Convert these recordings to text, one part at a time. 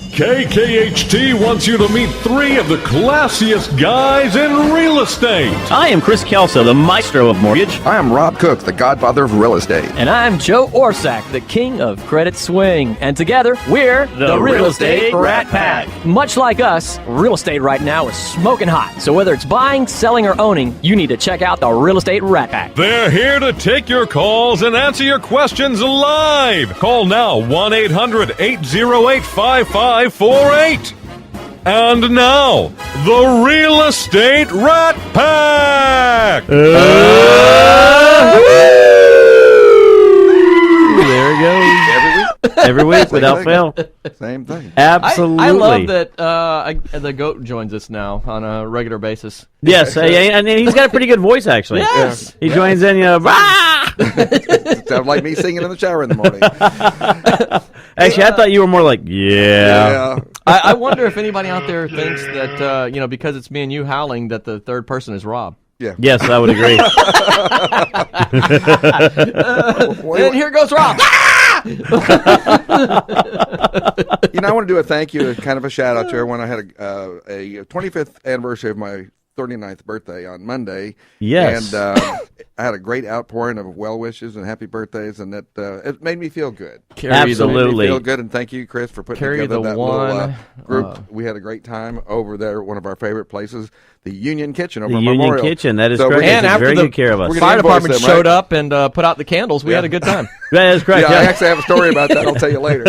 KKHT wants you to meet three of the classiest guys in real estate. I am Chris Kelso, the maestro of mortgage. I am Rob Cook, the godfather of real estate. And I'm Joe Orsack, the king of credit swing. And together, we're the Real Estate Rat Pack. Much like us, real estate right now is smoking hot. So whether it's buying, selling, or owning, you need to check out the Real Estate Rat Pack. They're here to take your calls and answer your questions live. Call now 1-800-808-5548. And now, the Real Estate Rat Pack! There it goes. Every week without fail. Same thing. Absolutely. I love that the GOAT joins us now on a regular basis. Yes, and he's got a pretty good voice, actually. Yes. He joins in, Sounds like me singing in the shower in the morning. Actually, I thought you were more like, yeah. I wonder if anybody out there thinks that, because it's me and you howling, that the third person is Rob. Yeah. Yes, I would agree. And here goes Rob. I want to do a thank you, kind of a shout out to everyone. I had a 25th anniversary of my 39th birthday on Monday. Yes. And I had a great outpouring of well wishes and happy birthdays, and it made me feel good. Absolutely. It made me feel good, and thank you, Chris, for putting together that little group. We had a great time over there, one of our favorite places, the Union Kitchen over Memorial. The Union Kitchen, that is So correct. And They took after very the good care of us. fire department them, showed right? up and put out the candles, we had a good time. That is correct. Yeah, I actually have a story about that. I'll tell you later.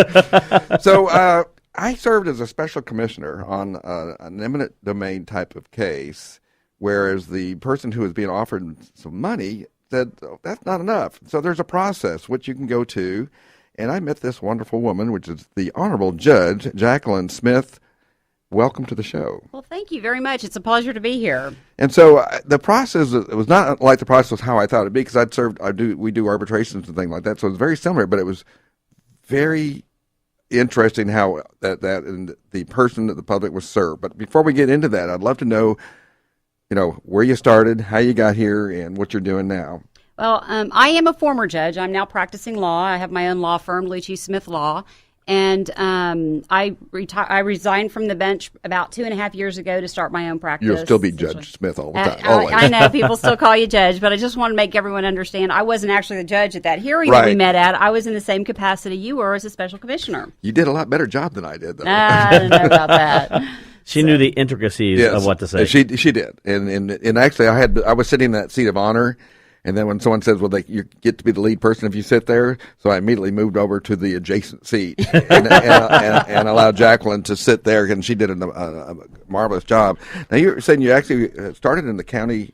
So I served as a special commissioner on an eminent domain type of case, whereas the person who was being offered some money said, oh, that's not enough. So there's a process which you can go to, and I met this wonderful woman, which is the Honorable Judge Jacqueline Smith. Welcome to the show. Well, thank you very much. It's a pleasure to be here. And so the process, it was not like the process how I thought it'd be, because we do arbitrations and things like that, so it was very similar, but it was very interesting how that and the person that the public was served. But before we get into that, I'd love to know, where you started, how you got here, and what you're doing now. Well, I am a former judge. I'm now practicing law. I have my own law firm, Lucci Smith Law. And I resigned from the bench about 2.5 years ago to start my own practice. You'll still be Judge Smith all the time. Always. I know people still call you judge, but I just want to make everyone understand I wasn't actually the judge at that hearing that we met at. I was in the same capacity you were as a special commissioner. You did a lot better job than I did, though. I don't know about that. She knew the intricacies of what to say. She did, and actually, I was sitting in that seat of honor, and then when someone says, "Well, you get to be the lead person if you sit there," so I immediately moved over to the adjacent seat and allowed Jacqueline to sit there, and she did a marvelous job. Now, you're saying you actually started in the county.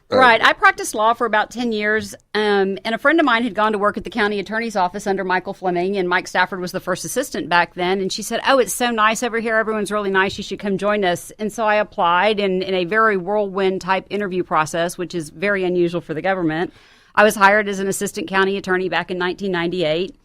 Right. I practiced law for about 10 years, and a friend of mine had gone to work at the county attorney's office under Michael Fleming, and Mike Stafford was the first assistant back then, and she said, oh, it's so nice over here. Everyone's really nice. You should come join us. And so I applied in a very whirlwind-type interview process, which is very unusual for the government. I was hired as an assistant county attorney back in 1998.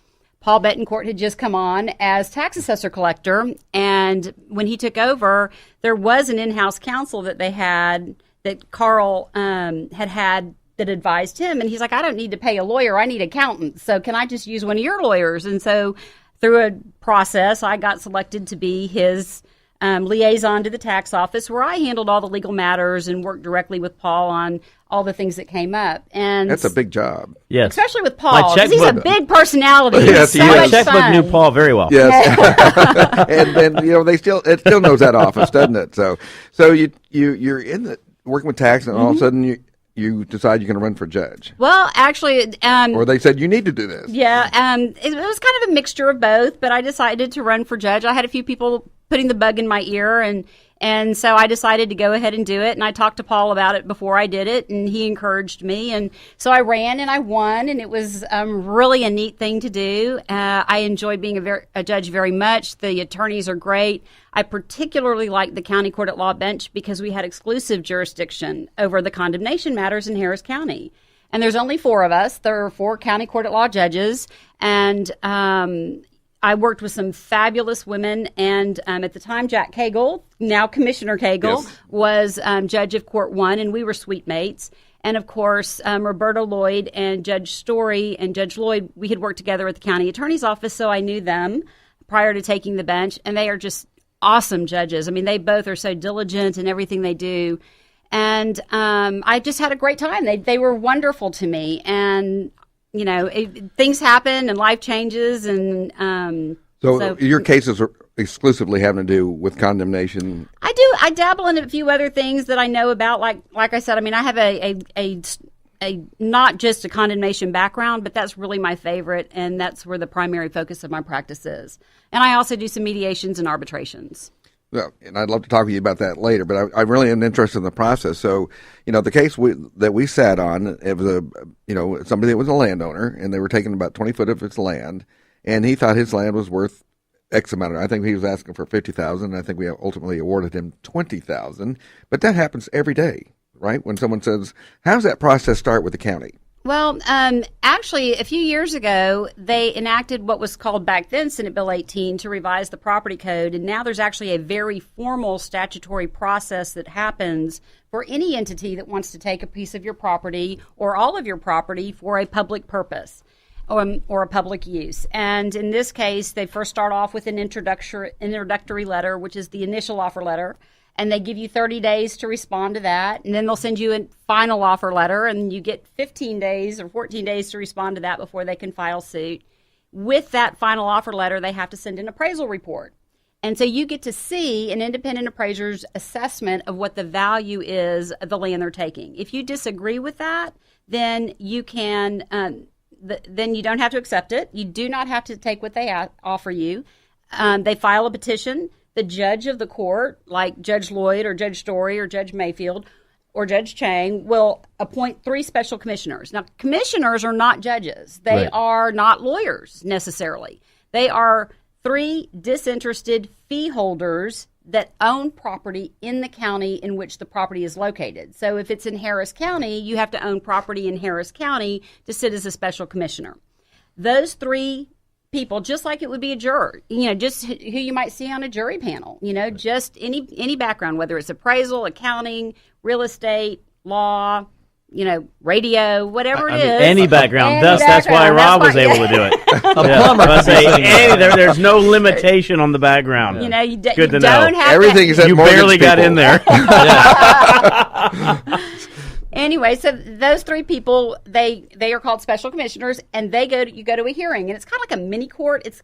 Paul Betancourt had just come on as tax assessor collector, and when he took over, there was an in-house counsel that they had that Carl had that advised him. And he's like, I don't need to pay a lawyer. I need accountants. So can I just use one of your lawyers? And so through a process, I got selected to be his liaison to the tax office, where I handled all the legal matters and worked directly with Paul on all the things that came up. And that's a big job. Yes. Especially with Paul, because he's a big personality. Yes, so much checkbook fun. knew Paul very well. Yes. And then, it still knows that office, doesn't it? So you're in the working with tax, and all of a sudden you decide you're going to run for judge. Well, actually, or they said you need to do this. Yeah, it was kind of a mixture of both, but I decided to run for judge. I had a few people putting the bug in my ear, and so I decided to go ahead and do it. And I talked to Paul about it before I did it, and he encouraged me. And so I ran and I won, and it was really a neat thing to do. I enjoy being a judge very much. The attorneys are great. I particularly like the county court at law bench because we had exclusive jurisdiction over the condemnation matters in Harris County. And there's only 4 of us. There are 4 county court at law judges. And I worked with some fabulous women. And at the time, Jack Cagle, now Commissioner Cagle, was judge of Court 1, and we were suite mates. And, of course, Roberta Lloyd and Judge Story and Judge Lloyd, we had worked together at the county attorney's office, so I knew them prior to taking the bench, and they are just awesome judges. I mean, they both are so diligent in everything they do. And I just had a great time. They were wonderful to me. And, you know, things happen and life changes. And so your cases are exclusively having to do with condemnation? I do. I dabble in a few other things that I know about. Like I said, I mean, I have a not just a condemnation background, but that's really my favorite. And that's where the primary focus of my practice is. And I also do some mediations and arbitrations. Well, and I'd love to talk to you about that later, but I really am interested in the process. So, you know, the case that we sat on, it was somebody that was a landowner, and they were taking about 20 foot of his land, and he thought his land was worth X amount. I think he was asking for $50,000. I think we ultimately awarded him $20,000. But that happens every day, right? When someone says, "How does that process start with the county?" Well, actually, a few years ago, they enacted what was called back then Senate Bill 18 to revise the property code. And now there's actually a very formal statutory process that happens for any entity that wants to take a piece of your property or all of your property for a public purpose or a public use. And in this case, they first start off with an introductory letter, which is the initial offer letter. And they give you 30 days to respond to that. And then they'll send you a final offer letter, and you get 15 days or 14 days to respond to that before they can file suit. With that final offer letter, they have to send an appraisal report. And so you get to see an independent appraiser's assessment of what the value is of the land they're taking. If you disagree with that, then you can, then you don't have to accept it. You do not have to take what they offer you. They file a petition. The judge of the court, like Judge Lloyd or Judge Story or Judge Mayfield or Judge Chang, will appoint 3 special commissioners. Now, commissioners are not judges. They are not lawyers necessarily. They are 3 disinterested fee holders that own property in the county in which the property is located. So if it's in Harris County, you have to own property in Harris County to sit as a special commissioner. Those 3 people, just like it would be a juror, you know, just who you might see on a jury panel, you know, just any background, whether it's appraisal, accounting, real estate, law, you know, radio, whatever it is. Any background. That's why Rob was able to do it. A plumber. There's no limitation on the background. You know, you don't know. have everything is at You mortgage barely got people. in there. Anyway, so those 3 people, they are called special commissioners, and you go to a hearing, and it's kind of like a mini court. It's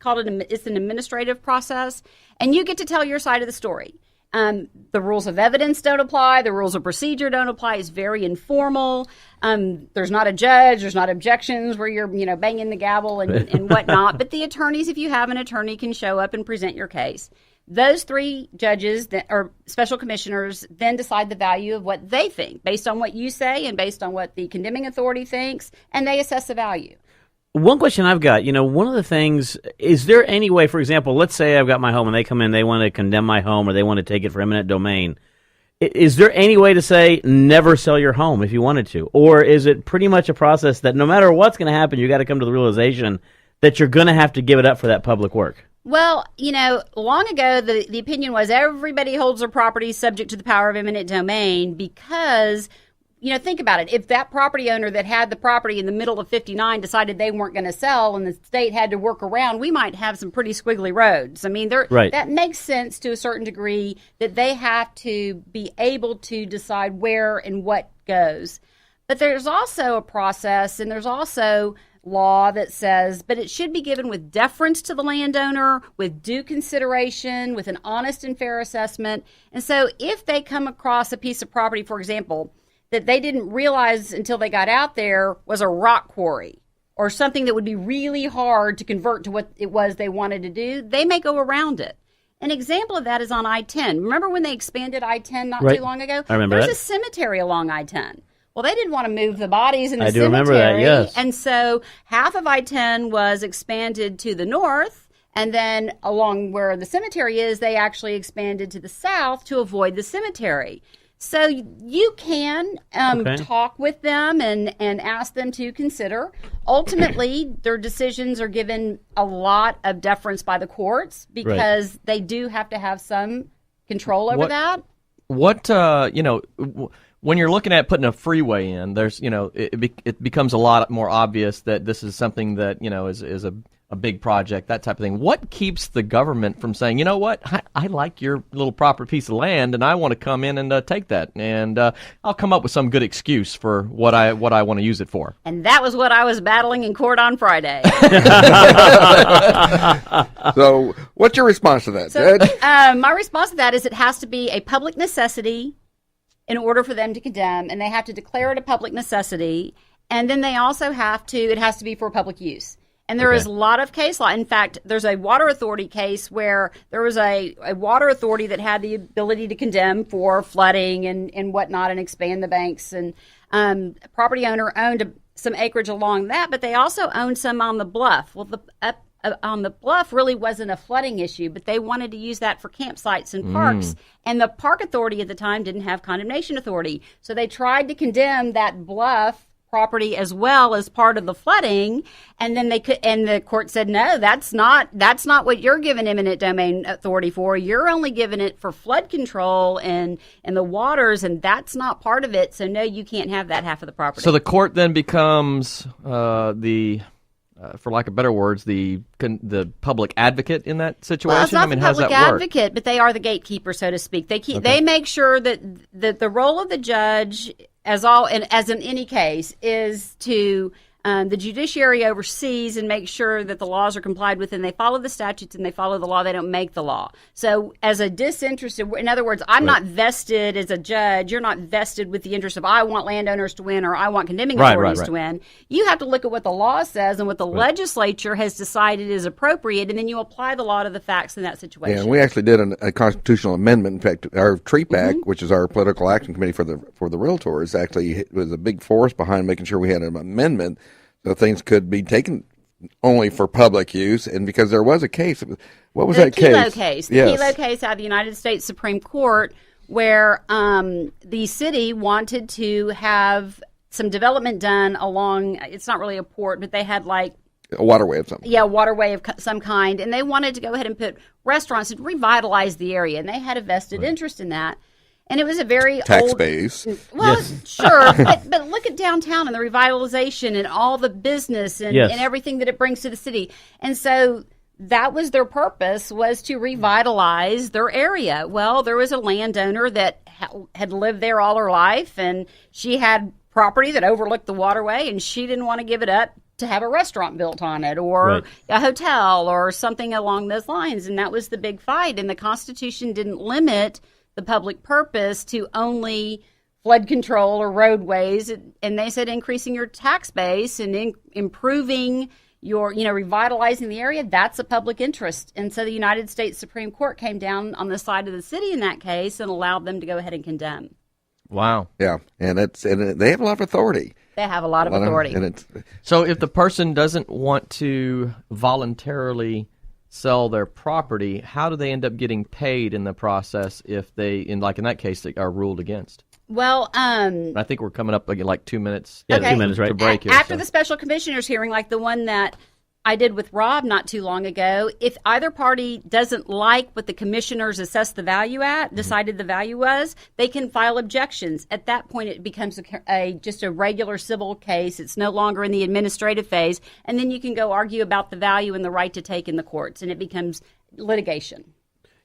an administrative process, and you get to tell your side of the story. The rules of evidence don't apply. The rules of procedure don't apply. It's very informal. There's not a judge. There's not objections where you're, you know, banging the gavel and whatnot. But the attorneys, if you have an attorney, can show up and present your case. Those 3 judges or special commissioners then decide the value of what they think based on what you say and based on what the condemning authority thinks, and they assess the value. One question I've got, you know, one of the things, is there any way, for example, let's say I've got my home and they come in, they want to condemn my home or they want to take it for eminent domain. Is there any way to say never sell your home if you wanted to? Or is it pretty much a process that no matter what's going to happen, you got to come to the realization that you're going to have to give it up for that public work? Well, you know, long ago, the opinion was everybody holds their property subject to the power of eminent domain because, you know, think about it. If that property owner that had the property in the middle of 59 decided they weren't going to sell and the state had to work around, we might have some pretty squiggly roads. I mean, that makes sense to a certain degree that they have to be able to decide where and what goes. But there's also a process, and there's also law that says, but it should be given with deference to the landowner, with due consideration, with an honest and fair assessment. And so if they come across a piece of property, for example, that they didn't realize until they got out there was a rock quarry or something that would be really hard to convert to what it was they wanted to do, they may go around it. An example of that is on I-10. Remember when they expanded I-10 not too long ago? I remember There's that. a cemetery along I-10. Well, they didn't want to move the bodies in the cemetery. I do remember that, yes. And so half of I-10 was expanded to the north, and then along where the cemetery is, they actually expanded to the south to avoid the cemetery. So you can talk with them and ask them to consider. Ultimately, their decisions are given a lot of deference by the courts because they do have to have some control over that. When you're looking at putting a freeway in, there's, you know, it becomes a lot more obvious that this is something that, you know, is a a big project, that type of thing. What keeps the government from saying, you know what, I like your little proper piece of land, and I want to come in and take that, and I'll come up with some good excuse for what I want to use it for. And that was what I was battling in court on Friday. So, what's your response to that, So, Judge? my response to that is it has to be a public necessity in order for them to condemn, and they have to declare it a public necessity, and then they also it has to be for public use. And there is a lot of case law. In fact, there's a water authority case where there was a water authority that had the ability to condemn for flooding and whatnot and expand the banks. And a property owner owned some acreage along that, but they also owned some on the bluff. Well, on the bluff really wasn't a flooding issue, but they wanted to use that for campsites and parks. And the park authority at the time didn't have condemnation authority. So they tried to condemn that bluff property as well as part of the flooding, and then the court said, no, that's not what you're giving eminent domain authority for. You're only giving it for flood control and the waters, and that's not part of it. So no, you can't have that half of the property. So the court then becomes for lack of better words, the public advocate in that situation? Well, it's not I mean, the how does public that work? advocate, but they are the gatekeeper, so to speak. They make sure that the role of the judge, as in any case, is to the judiciary oversees and make sure that the laws are complied with, and they follow the statutes and they follow the law. They don't make the law. So as a disinterested, in other words, I'm not vested as a judge. You're not vested with the interest of I want landowners to win or I want condemning authorities to win. You have to look at what the law says and what the legislature has decided is appropriate, and then you apply the law to the facts in that situation. Yeah, and we actually did a constitutional amendment. In fact, our TREAPAC, which is our political action committee for the realtors, actually was a big force behind making sure we had an amendment so things could be taken only for public use. And because there was a case, what was that case? The Kelo case out of the United States Supreme Court, where the city wanted to have some development done along, it's not really a port, but they had like a waterway of something. Yeah, waterway of some kind. And they wanted to go ahead and put restaurants and revitalize the area. And they had a vested interest in that. And it was a very tax old base. Well, sure, but look at downtown and the revitalization and all the business and everything that it brings to the city. And so that was their purpose, was to revitalize their area. Well, there was a landowner that had lived there all her life, and she had property that overlooked the waterway, and she didn't want to give it up to have a restaurant built on it or a hotel or something along those lines. And that was the big fight. And the Constitution didn't limit the public purpose to only flood control or roadways, and they said increasing your tax base and improving your, revitalizing the area, that's a public interest. And so the United States Supreme Court came down on the side of the city in that case and allowed them to go ahead and condemn. Wow. Yeah, and they have a lot of authority. They have a lot of authority. So if the person doesn't want to voluntarily sell their property, how do they end up getting paid in the process if they, in that case, they are ruled against? Well, I think we're coming up like 2 minutes. Yeah, 2 minutes, right? To break here. After the special commissioner's hearing, like the one that I did with Rob not too long ago, if either party doesn't like what the commissioners assessed the value at, decided the value was, they can file objections. At that point, it becomes just a regular civil case. It's no longer in the administrative phase, and then you can go argue about the value and the right to take in the courts, and it becomes litigation.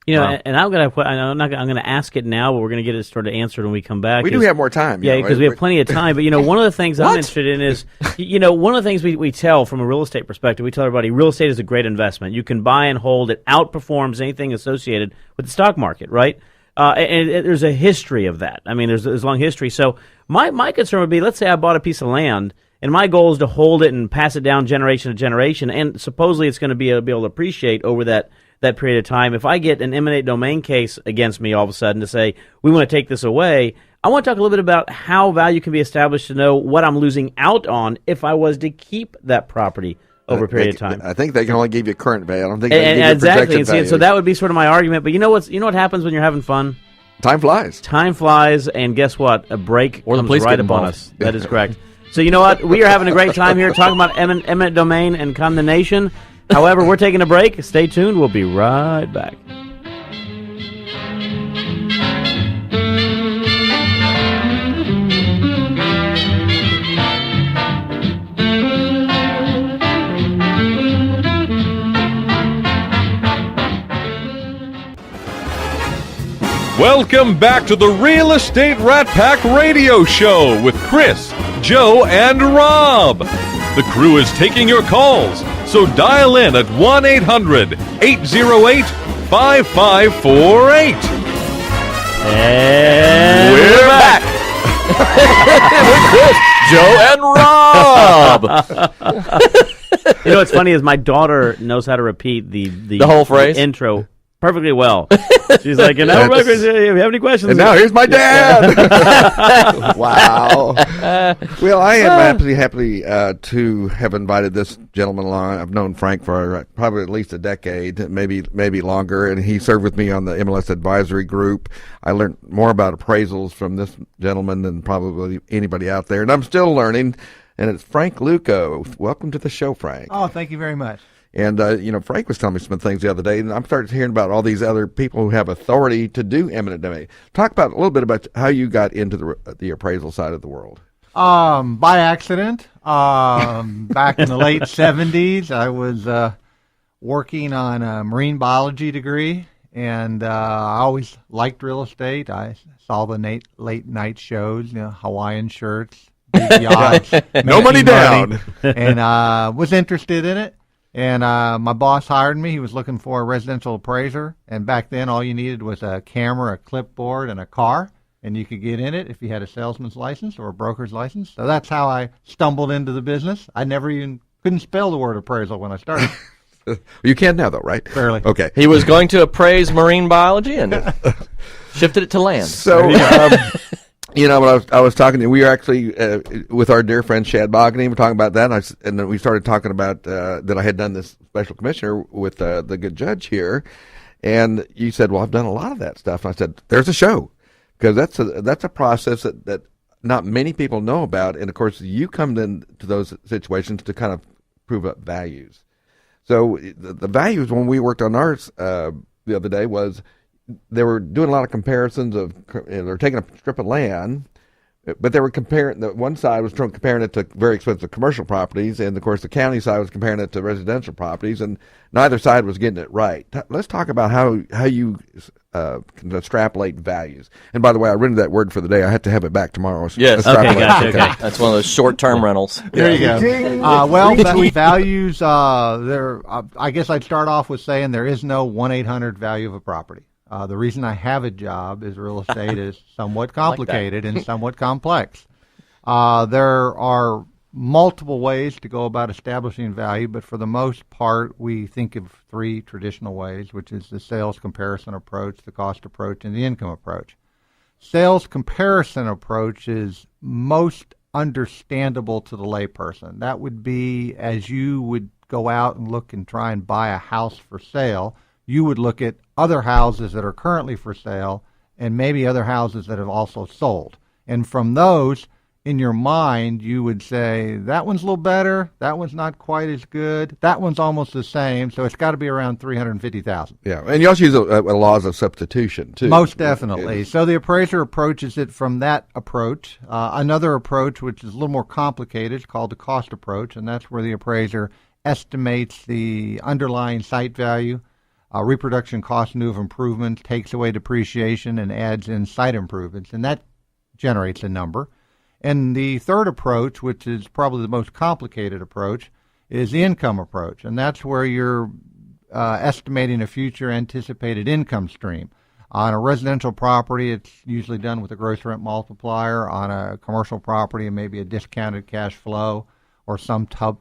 And I'm gonna ask it now, but we're gonna get it sort of answered when we come back. We do have more time. Yeah, because we have plenty of time. But one of the things I'm interested in is, one of the things we tell from a real estate perspective, we tell everybody real estate is a great investment. You can buy and hold. It outperforms anything associated with the stock market, right? And there's a history of that. I mean, there's a long history. So my concern would be, let's say I bought a piece of land, and my goal is to hold it and pass it down generation to generation, and supposedly it's going to be able to appreciate over that period of time. If I get an eminent domain case against me all of a sudden to say, we want to take this away, I want to talk a little bit about how value can be established to know what I'm losing out on if I was to keep that property over a period of time. I think they can only give you current value. I don't think they can give you projected value. So that would be sort of my argument. But you know what happens when you're having fun? Time flies. Time flies, and guess what? A break or the comes police right get upon involved. us. That is correct. So you know what? We are having a great time here talking about eminent domain and condemnation. However, we're taking a break. Stay tuned. We'll be right back. Welcome back to the Real Estate Rat Pack Radio Show with Chris, Joe, and Rob. The crew is taking your calls, so dial in at 1-800-808-5548. And We're back. With Chris, Joe, and Rob. You know what's funny is my daughter knows how to repeat the whole phrase? the intro perfectly well. She's like, and now, if you have any questions? And now here's my dad. Wow. Well, I am happy to have invited this gentleman along. I've known Frank for probably at least a decade, maybe longer, and he served with me on the MLS advisory group. I learned more about appraisals from this gentleman than probably anybody out there, and I'm still learning. And it's Frank Lucco. Welcome to the show, Frank. Oh, thank you very much. And, Frank was telling me some things the other day, and I'm starting to hearing about all these other people who have authority to do eminent domain. Talk about a little bit about how you got into the appraisal side of the world. By accident. Back in the late 70s, I was working on a marine biology degree, and I always liked real estate. I saw the late night shows, Hawaiian shirts, big yachts, No money down. and was interested in it. And my boss hired me. He was looking for a residential appraiser. And back then, all you needed was a camera, a clipboard, and a car. And you could get in it if you had a salesman's license or a broker's license. So that's how I stumbled into the business. I never even couldn't spell the word appraisal when I started. You can now, though, right? Barely. Okay. He was going to appraise marine biology and shifted it to land. So, when I was talking to you, we were actually with our dear friend Shad Bogany. We're talking about that, and then we started talking about that I had done this special commissioner with the good judge here, and you said, "Well, I've done a lot of that stuff." And I said, "There's a show, because that's a process that not many people know about, and of course, you come into those situations to kind of prove up values. So the values when we worked on ours the other day was." They were doing a lot of comparisons of, they're taking a strip of land, but they were comparing, one side was comparing it to very expensive commercial properties, and of course the county side was comparing it to residential properties, and neither side was getting it right. Let's talk about how you can extrapolate values. And by the way, I rented that word for the day. I had to have it back tomorrow. Yes. Okay, gotcha, okay. That's one of those short-term rentals. There you go. Values, I guess I'd start off with saying there is no 1-800 value of a property. The reason I have a job is real estate is somewhat complicated and somewhat complex. There are multiple ways to go about establishing value, but for the most part, we think of three traditional ways, which is the sales comparison approach, the cost approach, and the income approach. Sales comparison approach is most understandable to the layperson. That would be as you would go out and look and try and buy a house for sale, you would look at other houses that are currently for sale and maybe other houses that have also sold. And from those, in your mind, you would say, that one's a little better, that one's not quite as good, that one's almost the same, so it's got to be around $350,000. Yeah, and you also use laws of substitution, too. Most definitely. So the appraiser approaches it from that approach. Another approach, which is a little more complicated, is called the cost approach, and that's where the appraiser estimates the underlying site value, reproduction cost new of improvements, takes away depreciation, and adds in site improvements, and that generates a number. And the third approach, which is probably the most complicated approach, is the income approach, and that's where you're estimating a future anticipated income stream. On a residential property, it's usually done with a gross rent multiplier. On a commercial property, it may be a discounted cash flow or some type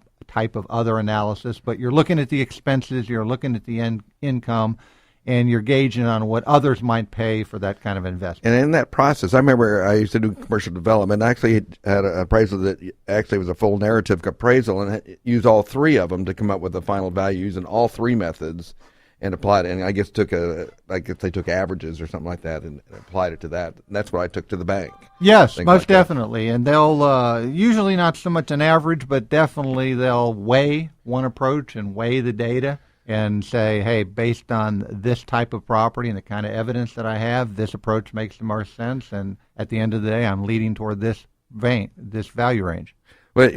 of other analysis, but you're looking at the expenses, you're looking at the income, and you're gauging on what others might pay for that kind of investment. And in that process, I remember I used to do commercial development. I actually had an appraisal that actually was a full narrative appraisal and used all three of them to come up with the final values in all three methods and applied it. And I guess they took averages or something like that and applied it to that. And that's what I took to the bank. Yes, most definitely. And they'll usually not so much an average, but definitely they'll weigh one approach and weigh the data and say, hey, based on this type of property and the kind of evidence that I have, this approach makes the most sense. And at the end of the day, I'm leading toward this value range. But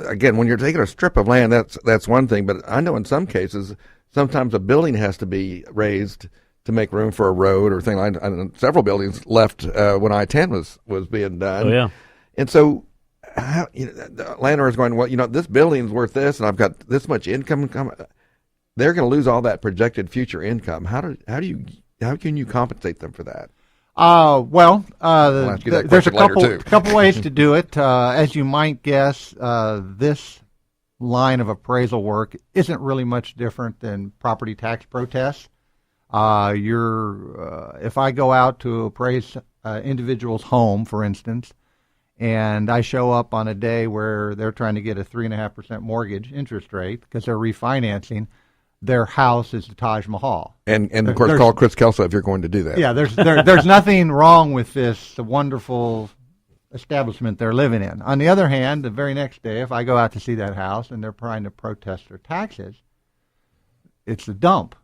again, when you're taking a strip of land, that's one thing. But I know in some cases, sometimes a building has to be raised to make room for a road or thing like that. And several buildings left when I-10 was being done. Oh, yeah. And so the landlord's going, well, this building's worth this, and I've got this much income coming. They're going to lose all that projected future income. How can you compensate them for that? There's a couple ways to do it. As you might guess, this line of appraisal work isn't really much different than property tax protests. If I go out to appraise individual's home, for instance, and I show up on a day where they're trying to get a 3.5% mortgage interest rate because they're refinancing, their house is the Taj Mahal. And of course, call Chris Kelso if you're going to do that. Yeah, there's nothing wrong with this wonderful establishment they're living in. On the other hand, the very next day, if I go out to see that house and they're trying to protest their taxes, it's a dump.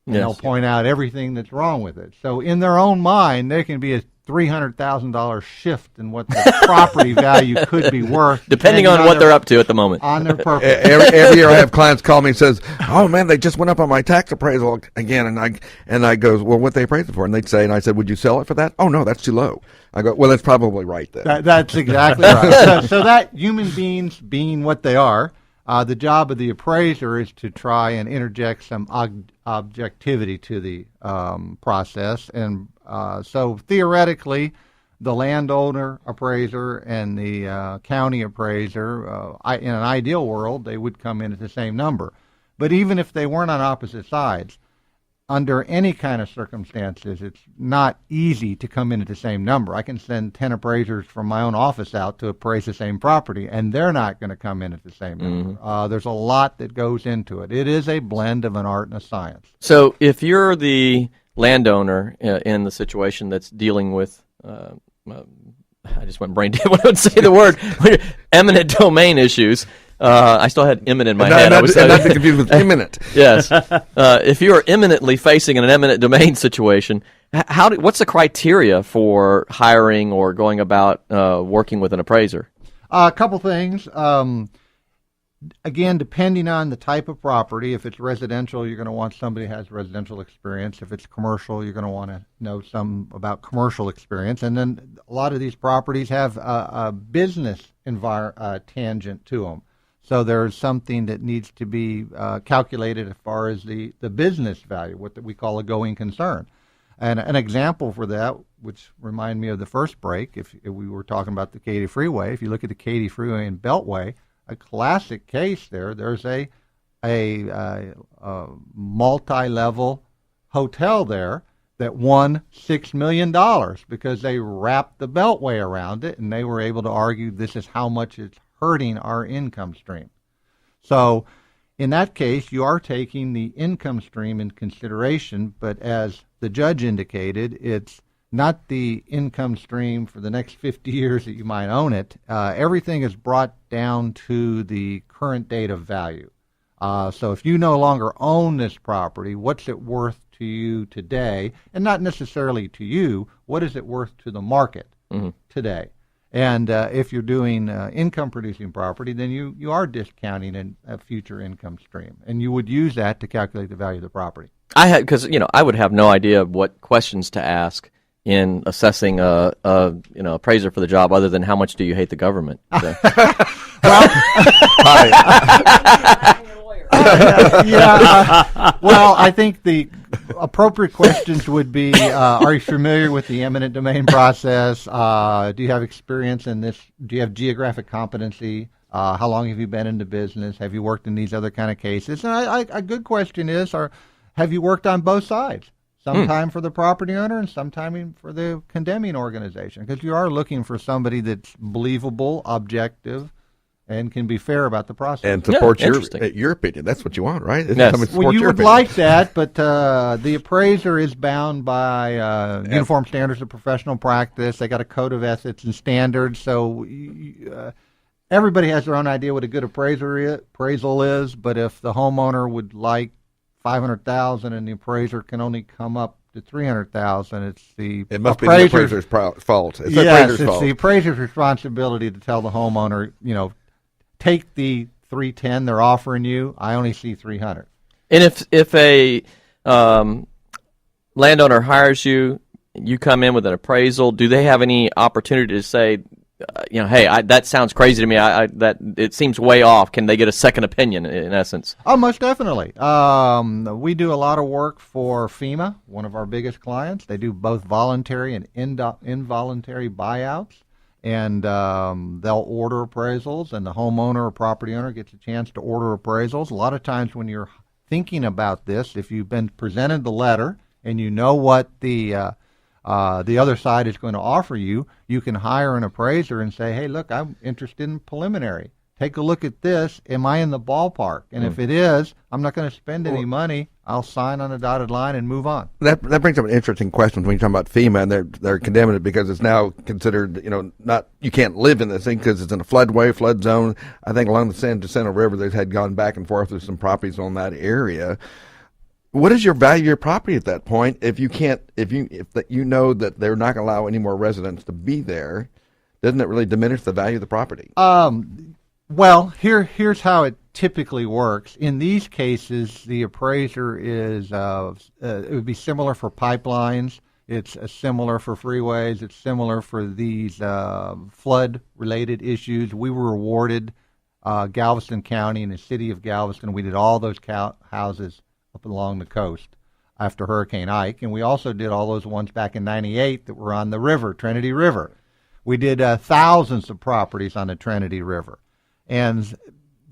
And they'll point out everything that's wrong with it. So in their own mind, there can be a $300,000 shift in what the property value could be worth, depending on what they're up to at the moment. On their purpose. Every year I have clients call me and says, "Oh man, they just went up on my tax appraisal again," and I goes, "Well, what they appraised it for?" And they'd say, and I said, "Would you sell it for that?" "Oh no, that's too low." I go, "Well, that's probably right then." That's exactly right. So that human beings being what they are, the job of the appraiser is to try and interject some objectivity to the process. And so theoretically, the landowner appraiser and the county appraiser, in an ideal world, they would come in at the same number. But even if they weren't on opposite sides, under any kind of circumstances, it's not easy to come in at the same number. I can send 10 appraisers from my own office out to appraise the same property, and they're not going to come in at the same number. There's a lot that goes into it. It is a blend of an art and a science. So if you're the landowner in the situation that's dealing with, I just went brain dead when I would say the word, eminent domain issues. I still had imminent in my head. Not be confused with imminent. Yes. If you are imminently facing an eminent domain situation, what's the criteria for hiring or going about working with an appraiser? A couple things. Again, depending on the type of property, if it's residential, you're going to want somebody who has residential experience. If it's commercial, you're going to want to know some about commercial experience. And then a lot of these properties have a business tangent to them. So there's something that needs to be calculated as far as the business value, what we call a going concern. And an example for that, which reminded me of the first break, if we were talking about the Katy Freeway, if you look at the Katy Freeway and Beltway, a classic case there's a multi-level hotel there that won $6 million because they wrapped the Beltway around it, and they were able to argue this is how much it's hurting our income stream. So in that case, you are taking the income stream in consideration, but as the judge indicated, it's not the income stream for the next 50 years that you might own it. Everything is brought down to the current date of value. So if you no longer own this property, what's it worth to you today? And not necessarily to you, what is it worth to the market today? And if you're doing income-producing property, then you are discounting a future income stream, and you would use that to calculate the value of the property. Because I would have no idea what questions to ask in assessing a appraiser for the job, other than how much do you hate the government? So. Well, I think the appropriate questions would be, are you familiar with the eminent domain process? Do you have experience in this? Do you have geographic competency? How long have you been into business? Have you worked in these other kind of cases? And a good question is, have you worked on both sides? Sometime for the property owner and sometime for the condemning organization, because you are looking for somebody that's believable, objective, and can be fair about the process. And support your opinion. That's what you want, right? Yes. Well, you would like that, but the appraiser is bound by uniform standards of professional practice. They got a code of ethics and standards, so everybody has their own idea what a good appraisal is, but if the homeowner would like $500,000 and the appraiser can only come up to $300,000, it must be the appraiser's fault. It's the appraiser's responsibility to tell the homeowner, take the $310 they're offering you. I only see $300. And if a landowner hires you, you come in with an appraisal. Do they have any opportunity to say, hey, that sounds crazy to me. That it seems way off. Can they get a second opinion? In essence. Oh, most definitely. We do a lot of work for FEMA, one of our biggest clients. They do both voluntary and involuntary buyouts, and they'll order appraisals, and the homeowner or property owner gets a chance to order appraisals. A lot of times when you're thinking about this, if you've been presented the letter and you know what the other side is going to offer you, you can hire an appraiser and say, hey, look, I'm interested in preliminary. Take a look at this. Am I in the ballpark? And if it is, I'm not going to spend any money. I'll sign on a dotted line and move on. That brings up an interesting question when you talk about FEMA, and they're condemning it because it's now considered, not, you can't live in this thing because it's in a floodway, flood zone. I think along the San Jacinto River, they've had gone back and forth with some properties on that area. What is your value of your property at that point if you know that they're not going to allow any more residents to be there? Doesn't it really diminish the value of the property? Well, here's how it typically works. In these cases, the appraiser is it would be similar for pipelines. It's similar for freeways. It's similar for these flood-related issues. We were awarded Galveston County and the city of Galveston. We did all those houses up along the coast after Hurricane Ike, and we also did all those ones back in '98 that were on the river, Trinity River. We did thousands of properties on the Trinity River, and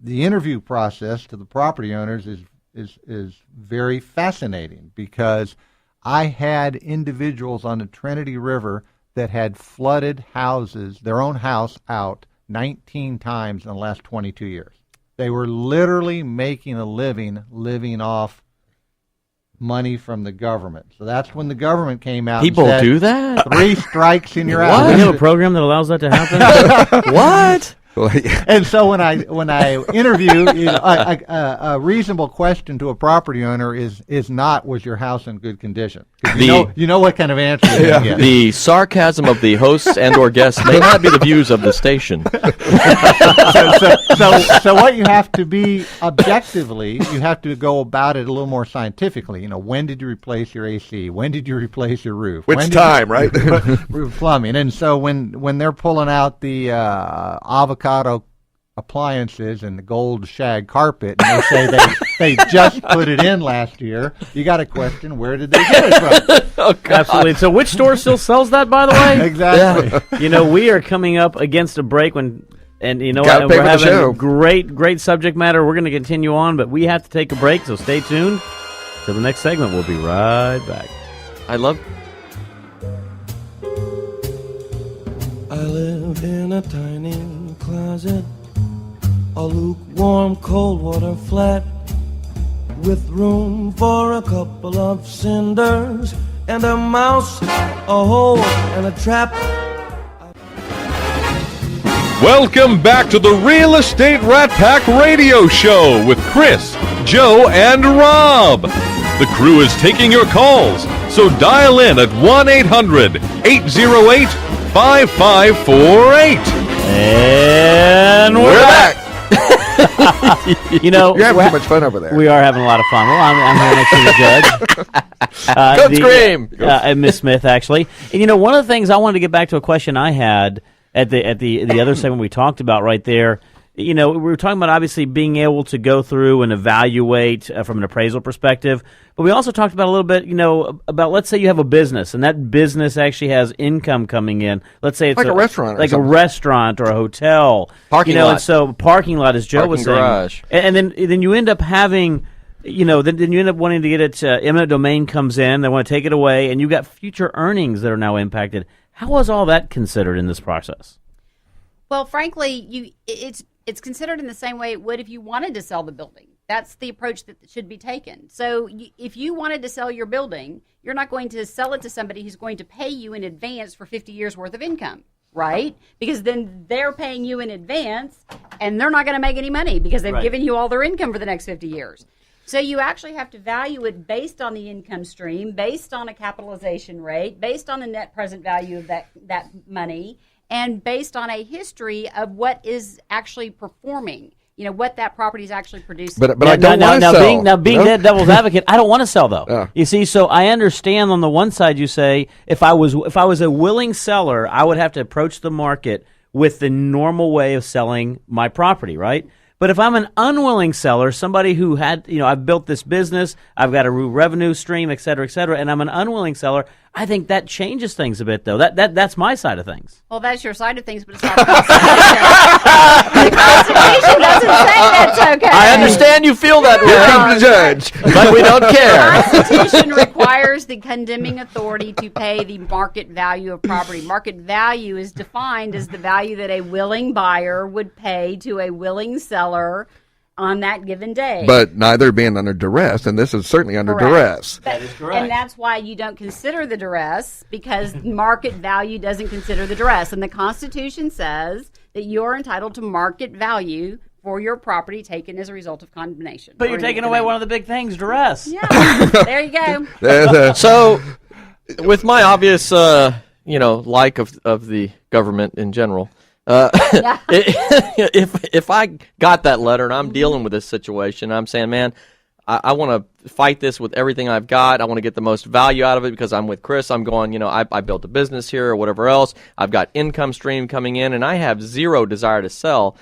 the interview process to the property owners is very fascinating because I had individuals on the Trinity River that had flooded houses, their own house out 19 times in the last 22 years. They were literally making a living off money from the government. So that's when the government came out. People and said, do that? 3 strikes and you're Do out. we have a program that allows that to happen? What? And so when I interview, a reasonable question to a property owner is not, was your house in good condition? You know what kind of answer you're going to get. The sarcasm of the hosts and or guests may not be the views of the station. So what you have to be objectively, you have to go about it a little more scientifically. When did you replace your AC? When did you replace your roof? Which time, right? Roof plumbing. And so when they're pulling out the avocado appliances and the gold shag carpet, and they say they just put it in last year, you got to question, where did they get it from? Oh, Absolutely. So which store still sells that, by the way? Exactly. We are coming up against a break and Gotta what? pay We're for the having show. great subject matter. We're going to continue on, but we have to take a break, so stay tuned to the next segment. We'll be right back. I love... I live in a tiny closet, a lukewarm cold water flat, with room for a couple of cinders and a mouse, a hole, and a trap. Welcome back to the Real Estate Rat Pack Radio Show with Chris, Joe, and Rob. The crew is taking your calls, so dial in at 1-800-808-5548. And we're back. You're having too much fun over there. We are having a lot of fun. Well, I'm here next to the judge. Coach Cream! And Miss Smith, actually. And one of the things I wanted to get back to a question I had at the other segment we talked about right there. We were talking about obviously being able to go through and evaluate from an appraisal perspective, but we also talked about a little bit, about let's say you have a business and that business actually has income coming in. Let's say it's like a restaurant, a restaurant or a hotel, Parking lot. And so parking lot, as Joe was saying, garage. and then you end up having. Then you end up wanting to get it. Eminent Domain comes in, they want to take it away, and you've got future earnings that are now impacted. How was all that considered in this process? Well, frankly, it's considered in the same way it would if you wanted to sell the building. That's the approach that should be taken. So if you wanted to sell your building, you're not going to sell it to somebody who's going to pay you in advance for 50 years worth of income, right? Because then they're paying you in advance, and they're not going to make any money because they've given you all their income for the next 50 years. So you actually have to value it based on the income stream, based on a capitalization rate, based on the net present value of that money, and based on a history of what is actually performing. what that property is actually producing. But I don't want to sell. Being that devil's advocate, I don't want to sell though. You see, so I understand on the one side you say if I was a willing seller, I would have to approach the market with the normal way of selling my property, right? But if I'm an unwilling seller, somebody who had, I've built this business, I've got a revenue stream, et cetera, and I'm an unwilling seller, I think that changes things a bit, though. That's my side of things. Well, that's your side of things, but it's not the Constitution. The Constitution doesn't say that's okay. I understand you feel that way. Here comes the judge. But we don't care. The Constitution requires the condemning authority to pay the market value of property. Market value is defined as the value that a willing buyer would pay to a willing seller on that given day. But neither being under duress, and this is certainly under duress. That is correct. And that's why you don't consider the duress, because market value doesn't consider the duress. And the Constitution says that you're entitled to market value for your property taken as a result of condemnation. But you're taking away one of the big things, duress. Yeah, there you go. So, with my obvious, like of the government in general, if I got that letter and I'm dealing with this situation, I'm saying, man, I want to fight this with everything I've got. I want to get the most value out of it because I'm with Chris. I'm going, I built a business here or whatever else. I've got income stream coming in, and I have zero desire to sell.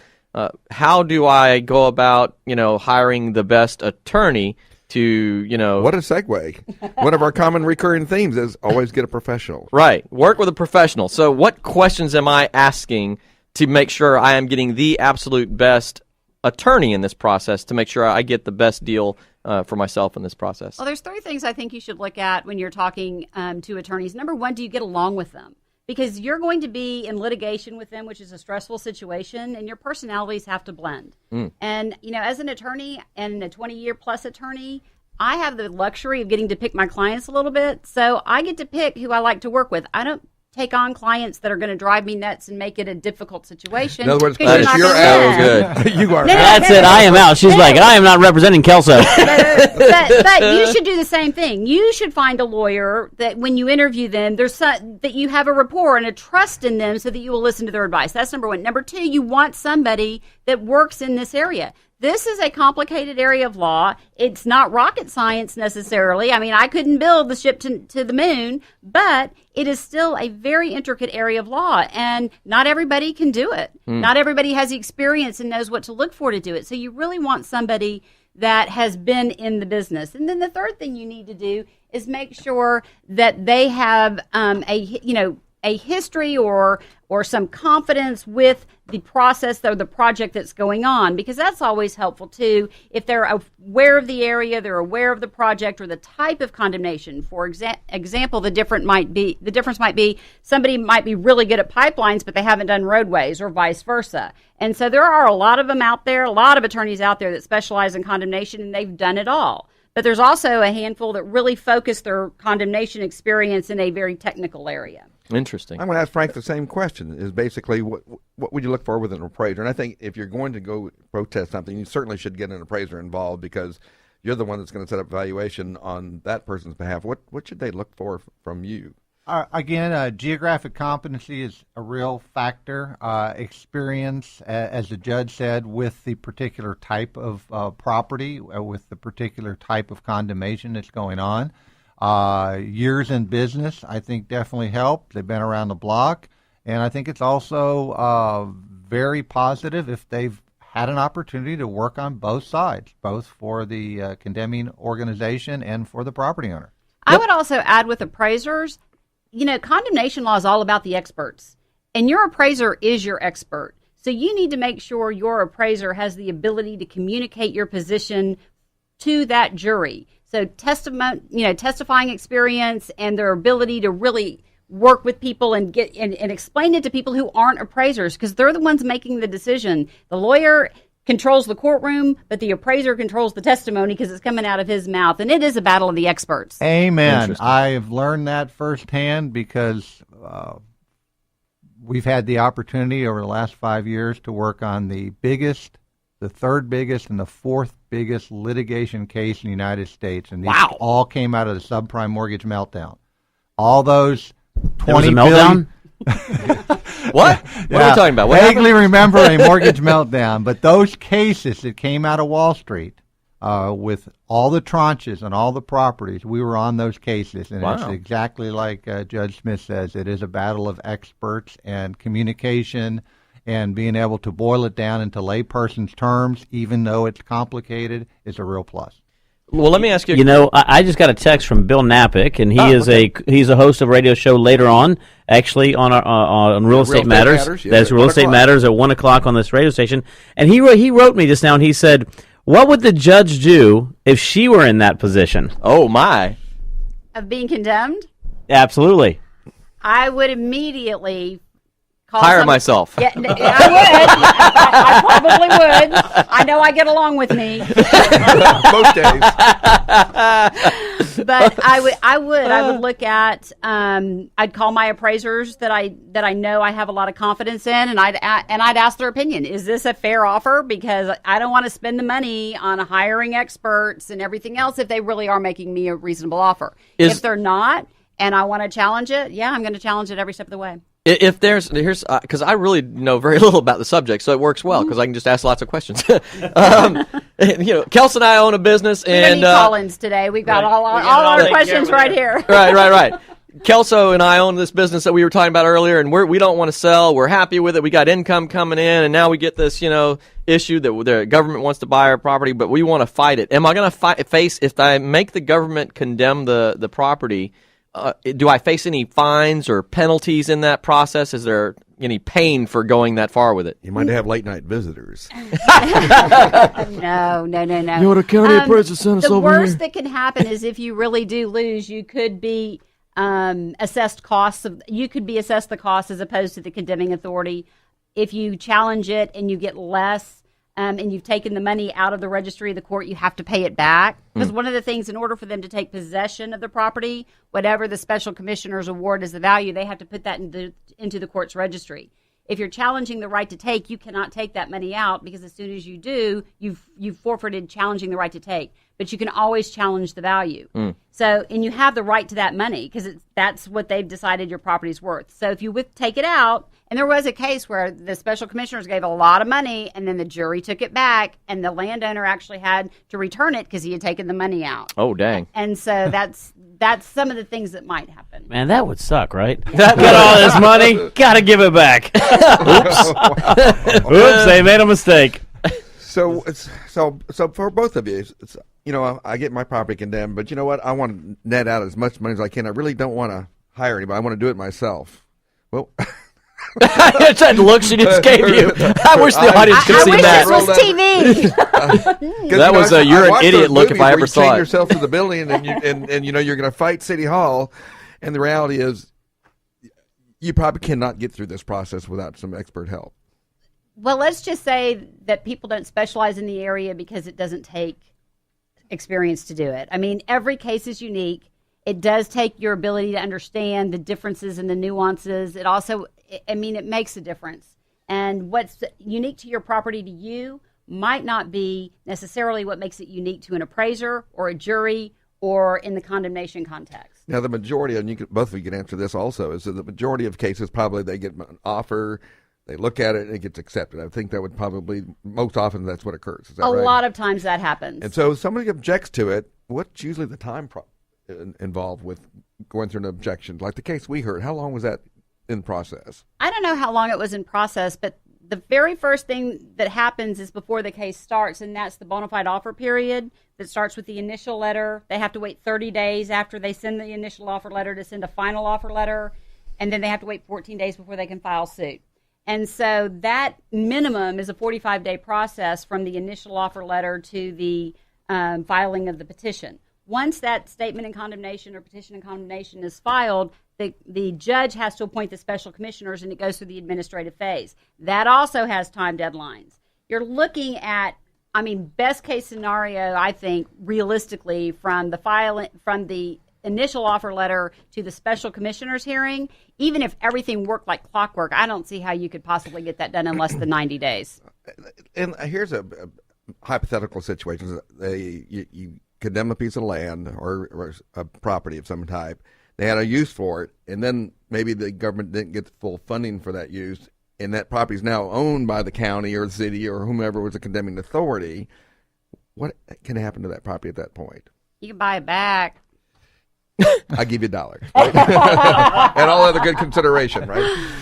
How do I go about, hiring the best attorney to, What a segue. One of our common recurring themes is always get a professional. Right. Work with a professional. So what questions am I asking to make sure I am getting the absolute best attorney in this process to make sure I get the best deal for myself in this process? Well, there's 3 things I think you should look at when you're talking to attorneys. Number 1, do you get along with them? Because you're going to be in litigation with them, which is a stressful situation, and your personalities have to blend. And, as an attorney and a 20-year plus attorney, I have the luxury of getting to pick my clients a little bit. So I get to pick who I like to work with. I don't take on clients that are going to drive me nuts and make it a difficult situation. In other words, you're not you're gonna out. win. You are. That's it. I am out. She's like, I am not representing Kelso. But you should do the same thing. You should find a lawyer that when you interview them, that you have a rapport and a trust in them so that you will listen to their advice. That's number 1. Number 2, you want somebody that works in this area. This is a complicated area of law. It's not rocket science necessarily. I mean, I couldn't build the ship to the moon, but it is still a very intricate area of law, and not everybody can do it. Not everybody has the experience and knows what to look for to do it. So you really want somebody that has been in the business. And then the third thing you need to do is make sure that they have a history or some confidence with the process or the project that's going on, because that's always helpful too. If they're aware of the area, they're aware of the project or the type of condemnation. For example, the difference might be somebody might be really good at pipelines, but they haven't done roadways, or vice versa. And so there are a lot of them out there, a lot of attorneys out there that specialize in condemnation, and they've done it all. But there's also a handful that really focus their condemnation experience in a very technical area. Interesting. I'm going to ask Frank the same question, is basically what would you look for with an appraiser? And I think if you're going to go protest something, you certainly should get an appraiser involved, because you're the one that's going to set up valuation on that person's behalf. What should they look for from you? Again, geographic competency is a real factor. Experience, as the judge said, with the particular type of property, with the particular type of condemnation that's going on. Years in business, I think, definitely help. They've been around the block. And I think it's also very positive if they've had an opportunity to work on both sides, both for the condemning organization and for the property owner. I would also add with appraisers, condemnation law is all about the experts. And your appraiser is your expert. So you need to make sure your appraiser has the ability to communicate your position to that jury. So testifying experience and their ability to really work with people and get and explain it to people who aren't appraisers, because they're the ones making the decision. The lawyer controls the courtroom, but the appraiser controls the testimony because it's coming out of his mouth, and it is a battle of the experts. Amen. I've learned that firsthand because we've had the opportunity over the last 5 years to work on the biggest, the third biggest, and the fourth biggest litigation case in the United States, and these all came out of the subprime mortgage meltdown. All those 20 billion. What? What are we talking about? What Vaguely remember a mortgage meltdown, but those cases that came out of Wall Street with all the tranches and all the properties, we were on those cases, and it's exactly like Judge Smith says. It is a battle of experts and communication and being able to boil it down into layperson's terms, even though it's complicated, is a real plus. Well, let me ask you. You know, I just got a text from Bill Napick, and he's a host of a radio show later on, actually on Real Estate Matters. Yeah, That's Real Estate Matters at 1 o'clock on this radio station. And he wrote me just now, and he said, "What would the judge do if she were in that position?" Oh my! Of being condemned? Absolutely. I would immediately hire myself. Yeah, I would. I probably would. I know I get along with me. Most days. But I would look at. I'd call my appraisers that I know I have a lot of confidence in, and I'd ask their opinion. Is this a fair offer? Because I don't want to spend the money on hiring experts and everything else if they really are making me a reasonable offer. If they're not, and I want to challenge it, yeah, I'm going to challenge it every step of the way. If here's because I really know very little about the subject, so it works well because I can just ask lots of questions. Kelsey and I own a business, and we need call-ins today. We've got all our questions right here. Right. Kelso and I own this business that we were talking about earlier, and we don't want to sell. We're happy with it. We got income coming in, and now we get this issue that the government wants to buy our property, but we want to fight it. Am I going to face if I make the government condemn the property? Do I face any fines or penalties in that process? Is there any pain for going that far with it? You might have late night visitors. No. You want a county appraiser send us over here? The worst that can happen is if you really do lose, you could be assessed costs. You could be assessed the cost as opposed to the condemning authority. If you challenge it and you get less, and you've taken the money out of the registry of the court, you have to pay it back. Because one of the things, in order for them to take possession of the property, whatever the special commissioner's award is the value, they have to put that into the court's registry. If you're challenging the right to take, you cannot take that money out because as soon as you do, you've forfeited challenging the right to take. But you can always challenge the value. So, and you have the right to that money because that's what they've decided your property's worth. So if you take it out, and there was a case where the special commissioners gave a lot of money and then the jury took it back and the landowner actually had to return it because he had taken the money out. Oh, dang. And so that's some of the things that might happen. Man, that would suck, right? Got all this money, gotta give it back. Oops, they made a mistake. So for both of you, it's I get my property condemned, but you know what? I want to net out as much money as I can. I really don't want to hire anybody. I want to do it myself. Well, it's that look she just gave you. I wish the audience could see that. I wish this was TV. That was a you're an idiot look if I ever saw it. You chain yourself to the building and you're going to fight City Hall, and the reality is you probably cannot get through this process without some expert help. Well, let's just say that people don't specialize in the area because it doesn't take experience to do it. I mean, every case is unique. It does take your ability to understand the differences and the nuances. It also, it makes a difference. And what's unique to your property to you might not be necessarily what makes it unique to an appraiser or a jury or in the condemnation context. Now, the majority, and both of you can answer this also, is that the majority of cases probably they get an offer, they look at it, and it gets accepted. I think that would probably, most often, that's what occurs. Is that right? A lot of times that happens. And so if somebody objects to it, what's usually the time involved with going through an objection? Like the case we heard, how long was that in process? I don't know how long it was in process, but the very first thing that happens is before the case starts, and that's the bona fide offer period that starts with the initial letter. They have to wait 30 days after they send the initial offer letter to send a final offer letter, and then they have to wait 14 days before they can file suit. And so that minimum is a 45-day process from the initial offer letter to the filing of the petition. Once that statement in condemnation or petition in condemnation is filed, the judge has to appoint the special commissioners, and it goes through the administrative phase. That also has time deadlines. You're looking at, best case scenario, I think, realistically, from the initial offer letter to the special commissioners hearing, even if everything worked like clockwork, I don't see how you could possibly get that done in less than 90 days. And here's a hypothetical situation. You condemn a piece of land or a property of some type. they had a use for it, and then maybe the government didn't get the full funding for that use, and that property is now owned by the county or the city or whomever was a condemning authority, what can happen to that property at that point? You can buy it back. I give you $1, right? And all other good consideration, right?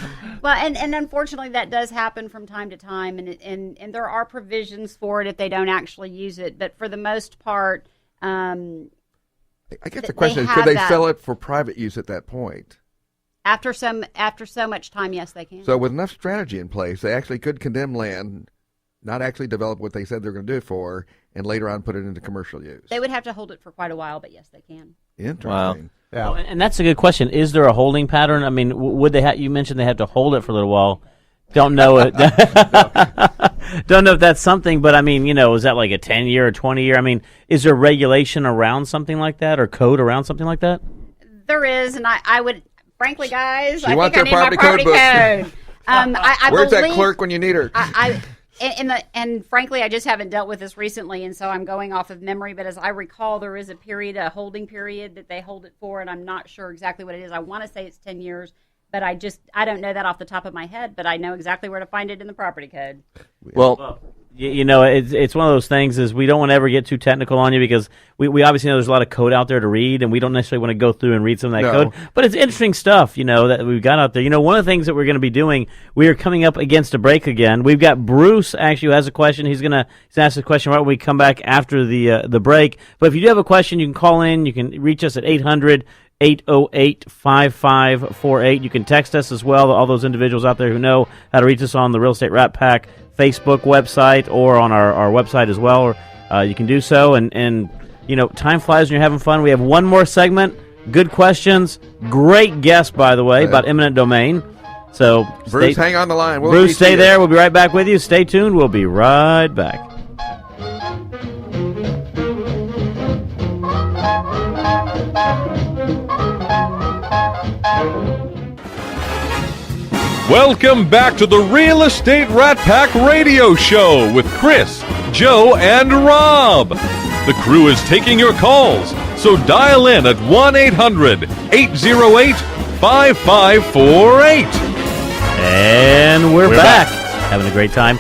Well, and unfortunately, that does happen from time to time, and there are provisions for it if they don't actually use it. But for the most part, I guess the question is, could they sell it for private use at that point? After so much time, yes, they can. So with enough strategy in place, they actually could condemn land, not actually develop what they said they're going to do it for, and later on put it into commercial use. They would have to hold it for quite a while, but yes, they can. Interesting. Wow. Yeah. Well, and that's a good question. Is there a holding pattern? I mean, would they you mentioned they have to hold it for a little while. Don't know it. Don't know if that's something, but I mean, is that like a 10-year or 20-year? I mean, is there regulation around something like that or code around something like that? There is, and I would, frankly, guys, She I wants think I her need my property property code code. Where's that clerk when you need her? And frankly, I just haven't dealt with this recently, and so I'm going off of memory. But as I recall, there is a holding period that they hold it for, and I'm not sure exactly what it is. I want to say it's 10 years, but I don't know that off the top of my head. But I know exactly where to find it in the property code. Well, it's one of those things is we don't want to ever get too technical on you because we obviously know there's a lot of code out there to read, and we don't necessarily want to go through and read some of that code. But it's interesting stuff, that we've got out there. One of the things that we're going to be doing, we are coming up against a break again. We've got Bruce actually who has a question. He's ask a question right when we come back after the break. But if you do have a question, you can call in. You can reach us at 800-808-5548. You can text us as well. All those individuals out there who know how to reach us on the Real Estate Rat Pack Facebook website or on our website as well. You can do so. And time flies when you're having fun. We have one more segment. Good questions. Great guest, by the way, about Eminent Domain. So, Bruce, hang on the line. Bruce, stay there. We'll be right back with you. Stay tuned. We'll be right back. Welcome back to the Real Estate Rat Pack Radio Show with Chris, Joe, and Rob. The crew is taking your calls, so dial in at 1-800-808-5548. And we're back. Having a great time.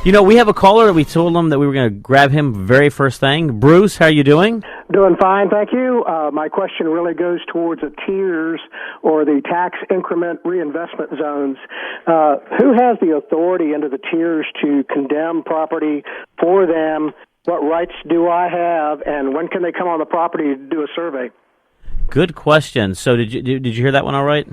We have a caller that we told them that we were going to grab him very first thing. Bruce, how are you doing? Doing fine, thank you. My question really goes towards the tiers or the tax increment reinvestment zones. Who has the authority under the tiers to condemn property for them? What rights do I have, and when can they come on the property to do a survey? Good question. So did you hear that one all right?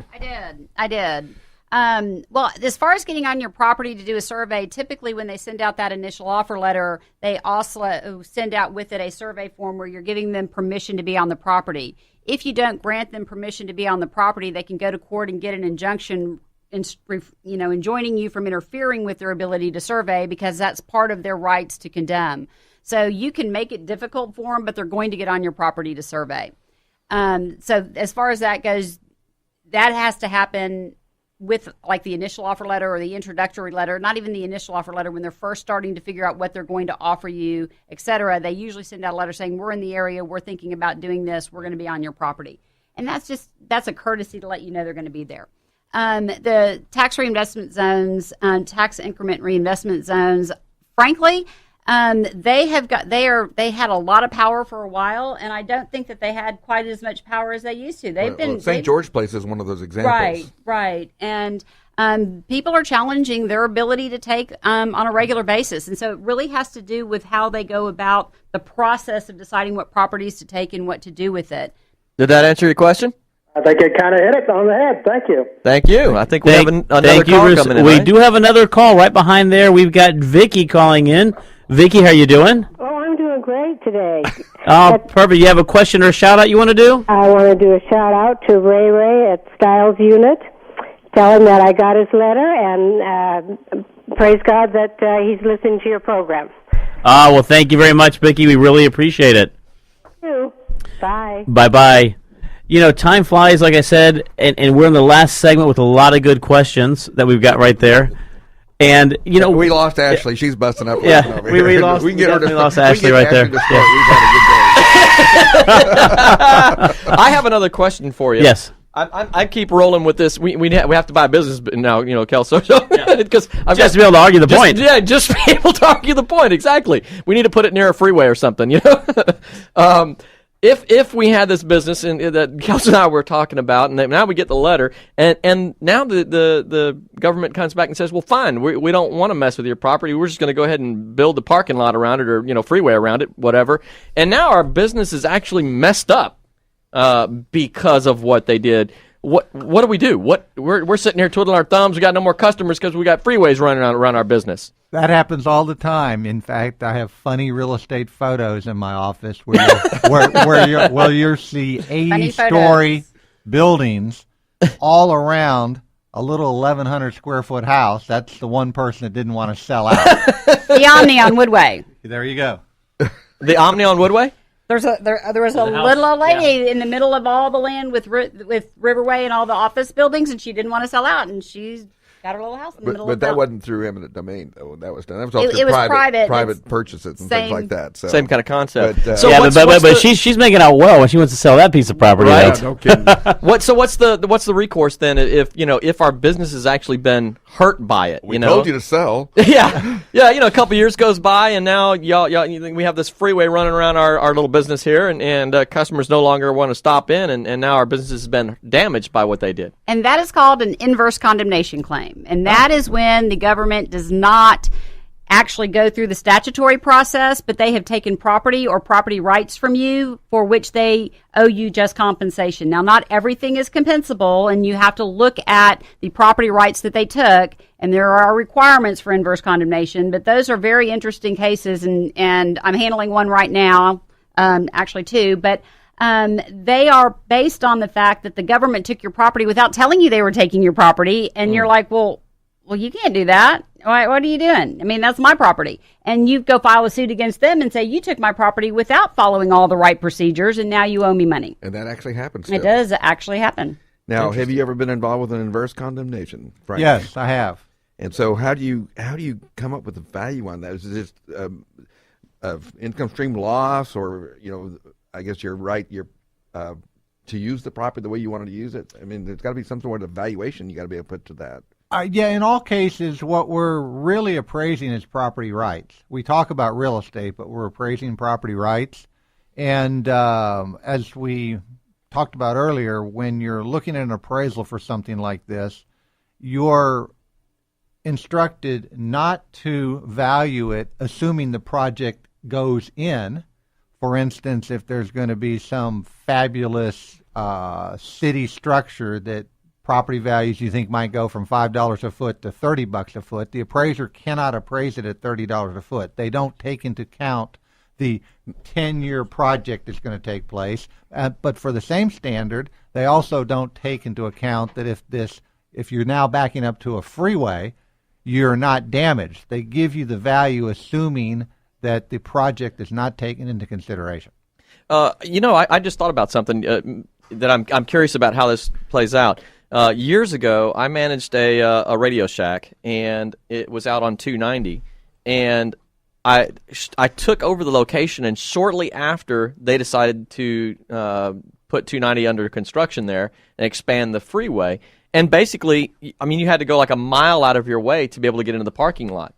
I did. Well, as far as getting on your property to do a survey, typically when they send out that initial offer letter, they also send out with it a survey form where you're giving them permission to be on the property. If you don't grant them permission to be on the property, they can go to court and get an injunction, enjoining you from interfering with their ability to survey because that's part of their rights to condemn. So you can make it difficult for them, but they're going to get on your property to survey. So as far as that goes, that has to happen with like the initial offer letter or the introductory letter, not even the initial offer letter, when they're first starting to figure out what they're going to offer you, et cetera, they usually send out a letter saying, we're in the area, we're thinking about doing this, we're going to be on your property. And that's a courtesy to let you know they're going to be there. The tax reinvestment zones, tax increment reinvestment zones, frankly, they had a lot of power for a while, and I don't think that they had quite as much power as they used to. St. George Place is one of those examples. Right. And people are challenging their ability to take on a regular basis. And so it really has to do with how they go about the process of deciding what properties to take and what to do with it. Did that answer your question? I think it kind of hit it on the head. Thank you. Thank you. I think we have another call coming in. We right? do have another call right behind there. We've got Vicky calling in. Vicky, how you doing? Oh, I'm doing great today. Oh, perfect. You have a question or a shout-out you want to do? I want to do a shout-out to Ray at Styles Unit. Tell him that I got his letter, and praise God that he's listening to your program. Well, thank you very much, Vicky. We really appreciate it. Thank you. Bye. Bye-bye. Time flies, like I said, and we're in the last segment with a lot of good questions that we've got right there. And, we lost Ashley. She's busting up. Yeah, we lost Ashley right there. We've had a good day. I have another question for you. Yes. I keep rolling with this. We have to buy a business now, Kel. So because I've Just to be able to argue the point. Yeah, just be able to argue the point. Exactly. We need to put it near a freeway or something. If we had this business that Kelsey and I were talking about, and now we get the letter, and now the government comes back and says, well, fine, we don't want to mess with your property. We're just going to go ahead and build the parking lot around it, or freeway around it, whatever. And now our business is actually messed up because of what they did. What do we do? We're sitting here twiddling our thumbs. We got no more customers because we got freeways running around our business. That happens all the time. In fact, I have funny real estate photos in my office where you'll see 80-story buildings all around a little 1,100 square foot house. That's the one person that didn't want to sell out. The Omni on Woodway. There you go. The Omni on Woodway? There was a little old lady in the middle of all the land with Riverway and all the office buildings, and she didn't want to sell out, and she's got her little house in the middle of But that town. wasn't through eminent domain, though. That was done. That was all through It was private purchases and same- things like that. So. Same kind of concept. But, so Yeah, what's but the- she's making out well when she wants to sell that piece of property. Right. Right? no kidding. what's the recourse then if our business has actually been hurt by it? We told you to sell. Yeah. A couple years goes by, and now y'all we have this freeway running around our little business here, and customers no longer want to stop in, and now our business has been damaged by what they did. And that is called an inverse condemnation claim. And that is when the government does not actually go through the statutory process, but they have taken property or property rights from you for which they owe you just compensation. Now, not everything is compensable, and you have to look at the property rights that they took, and there are requirements for inverse condemnation, but those are very interesting cases, and I'm handling one right now, actually two, but they are based on the fact that the government took your property without telling you they were taking your property, and you're like, well, you can't do that. What are you doing? I mean, that's my property. And you go file a suit against them and say, you took my property without following all the right procedures, and now you owe me money. And that actually happens. It does actually happen. Now, have you ever been involved with an inverse condemnation, Frank? Yes, I have. And so, how do you come up with the value on that? Is it just of income stream loss, or I guess you're right. To use the property the way you wanted to use it. I mean, there's got to be some sort of valuation you got to be able to put to that. Yeah, in all cases, what we're really appraising is property rights. We talk about real estate, but we're appraising property rights. And as we talked about earlier, when you're looking at an appraisal for something like this, you're instructed not to value it assuming the project goes in. For instance, if there's going to be some fabulous city structure that property values you think might go from $5 a foot to $30 a foot, the appraiser cannot appraise it at $30 a foot. They don't take into account the 10-year project that's going to take place. But for the same standard, they also don't take into account that if you're now backing up to a freeway, you're not damaged. They give you the value assuming that the project is not taken into consideration. I just thought about something that I'm curious about how this plays out. Years ago, I managed a Radio Shack, and it was out on 290, and I took over the location, and shortly after, they decided to put 290 under construction there and expand the freeway. And basically, I mean, you had to go like a mile out of your way to be able to get into the parking lot.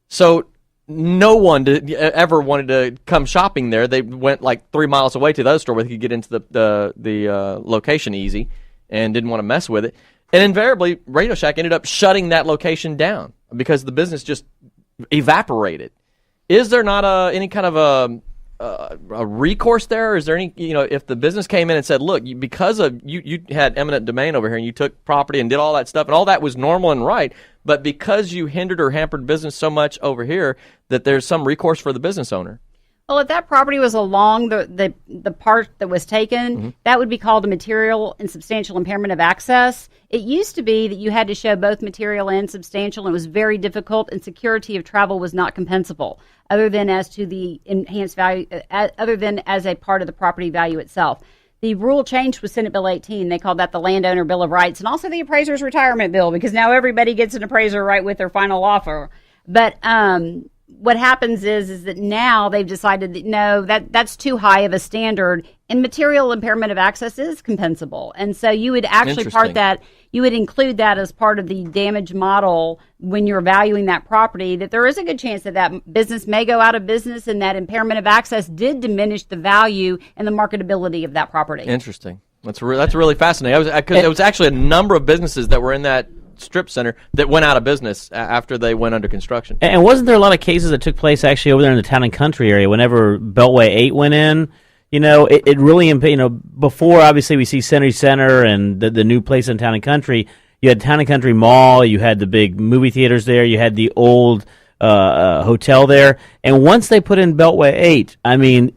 So no one ever wanted to come shopping there. They went like 3 miles away to the other store where they could get into the location easy, and didn't want to mess with it. And invariably, Radio Shack ended up shutting that location down because the business just evaporated. Is there not any kind of a recourse there? Or is there any, if the business came in and said, look, because of you had eminent domain over here, and you took property and did all that stuff, and all that was normal and right, but because you hindered or hampered business so much over here, that there's some recourse for the business owner? Well, if that property was along the part that was taken, that would be called a material and substantial impairment of access. It used to be that you had to show both material and substantial, and it was very difficult, and security of travel was not compensable, other than as to the enhanced value, other than as a part of the property value itself. The rule changed with Senate Bill 18. They called that the Landowner Bill of Rights, and also the Appraiser's Retirement Bill, because now everybody gets an appraiser right with their final offer. But what happens is that now they've decided that no, that's too high of a standard, and material impairment of access is compensable. And so you would actually you would include that as part of the damage model when you're valuing that property, that there is a good chance that that business may go out of business, and that impairment of access did diminish the value and the marketability of that property. Interesting. That's really fascinating. It was actually a number of businesses that were in that strip center that went out of business after they went under construction. And wasn't there a lot of cases that took place actually over there in the Town and Country area whenever Beltway 8 went in? It really, before obviously we see Center and the new place in Town and Country, you had Town and Country Mall, you had the big movie theaters there, you had the old hotel there, and once they put in Beltway 8,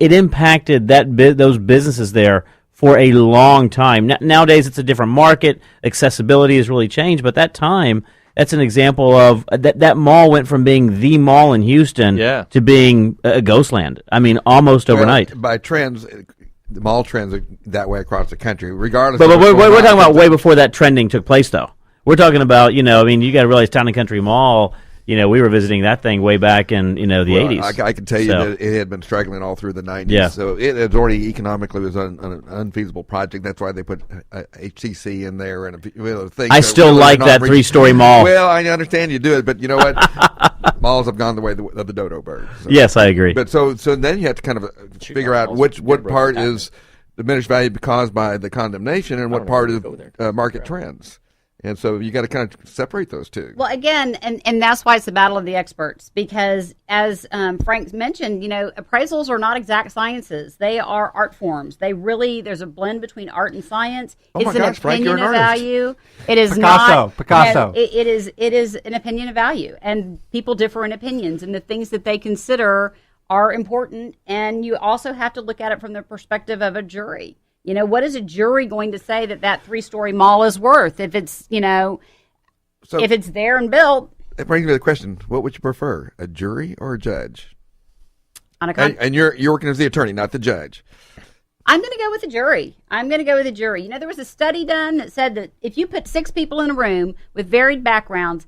it impacted those businesses there for a long time. Nowadays, it's a different market. Accessibility has really changed, but that time, that's an example of that mall went from being the mall in Houston to being a ghost land. Almost overnight. By trends, the mall trends are that way across the country, regardless. But we're talking about way before that trending took place, though. We're talking about, you got to realize Town and Country Mall. We were visiting that thing way back in the 80s. I can tell you that it had been struggling all through the 90s. Yeah. So it had already economically was an unfeasible project. That's why they put HCC in there and things. I still like that 3-story mall. Well, I understand you do it, but you know what? Malls have gone the way of the dodo bird. So. Yes, I agree. But so then you have to kind of figure out what part is diminished value caused by the condemnation and what part is market trends. And so you got to kind of separate those two. Well, again, and that's why it's the battle of the experts, because as Frank mentioned, appraisals are not exact sciences. They are art forms. There's a blend between art and science. It's an opinion of value. It is Picasso. It is an opinion of value, and people differ in opinions, and the things that they consider are important. And you also have to look at it from the perspective of a jury. What is a jury going to say that 3-story mall is worth if it's, if it's there and built? It brings me to the question, what would you prefer, a jury or a judge? And you're working as the attorney, not the judge. I'm going to go with the jury. There was a study done that said that if you put 6 people in a room with varied backgrounds,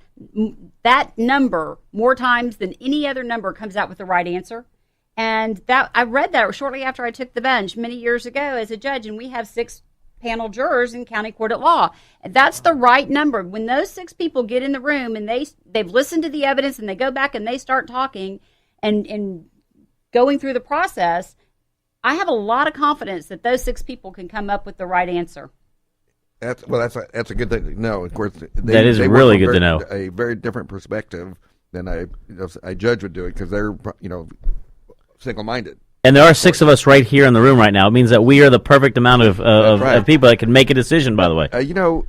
that number, more times than any other number, comes out with the right answer. And that I read that shortly after I took the bench many years ago as a judge, and we have 6 panel jurors in county court at law. And that's the right number. When those 6 people get in the room and they've listened to the evidence and they go back and they start talking and going through the process, I have a lot of confidence that those 6 people can come up with the right answer. That's a good thing to know. Of course, that is really good to know. A very different perspective than a judge would do it, because they're single-minded. And there are 6 of us right here in the room right now. It means that we are the perfect amount of people that can make a decision, by the way.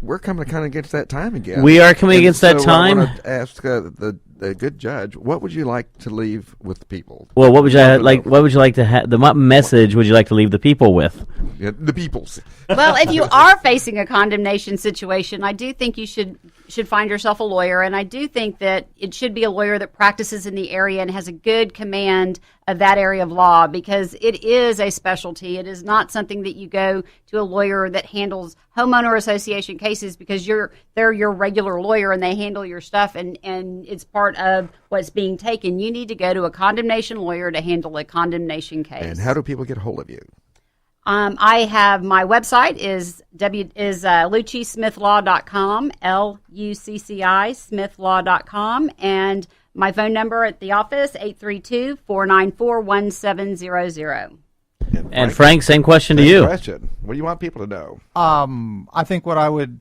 We're coming kind of against that time again. We are coming against that time. I want to ask the good judge, what would you like to leave with the people? Well, what would you like to have? What message would you like to leave the people with? Yeah, the people's. Well, if you are facing a condemnation situation, I do think you should find yourself a lawyer, and I do think that it should be a lawyer that practices in the area and has a good command of that area of law, because it is a specialty. It is not something that you go to a lawyer that handles homeowner association cases because they're your regular lawyer and they handle your stuff and it's part of what's being taken. You need to go to a condemnation lawyer to handle a condemnation case. And how do people get a hold of you? I have my website is luccismithlaw.com, LUCCI Smithlaw.com, and my phone number at the office 832-494-1700. And Frank, same question to you. Question. What do you want people to know? I think what I would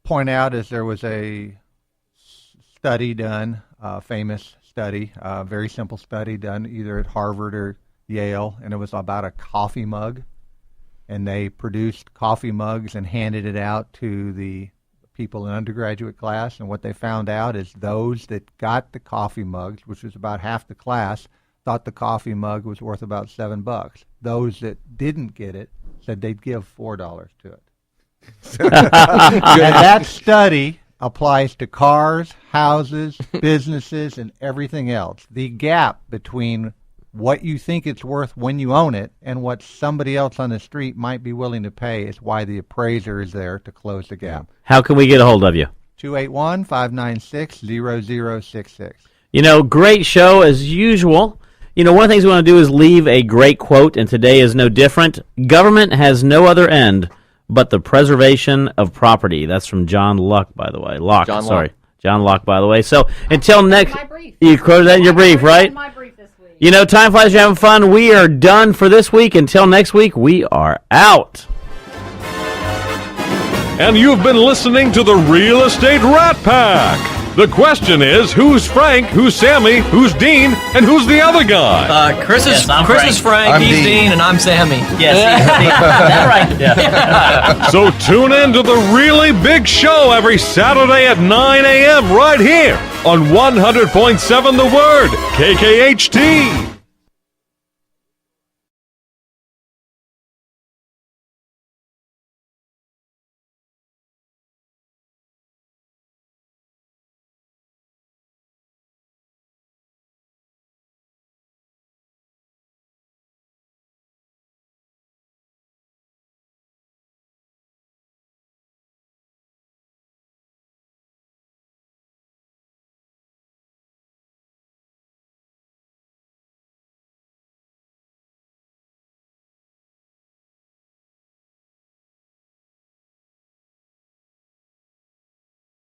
point out is there was a study done, a famous study, a very simple study done either at Harvard or Yale, and it was about a coffee mug, and they produced coffee mugs and handed it out to the people in undergraduate class, and what they found out is those that got the coffee mugs, which was about half the class, thought the coffee mug was worth about $7. Those that didn't get it said they'd give $4 to it. And that study applies to cars, houses, businesses, and everything else. The gap between what you think it's worth when you own it and what somebody else on the street might be willing to pay is why the appraiser is there to close the gap. How can we get a hold of you? 281-596-0066. Great show as usual. One of the things we want to do is leave a great quote, and today is no different. Government has no other end but the preservation of property. That's from John Locke, by the way. John Locke, by the way. So until next, you quoted that in your brief, right? My brief this week. Time flies, you're having fun. We are done for this week. Until next week, we are out. And you've been listening to the Real Estate Rat Pack. The question is, who's Frank, who's Sammy, who's Dean, and who's the other guy? Chris is Frank, I'm he's Dean, and I'm Sammy. Yes, that's right. Yeah. So tune in to the really big show every Saturday at 9 a.m. right here on 100.7 The Word, KKHT.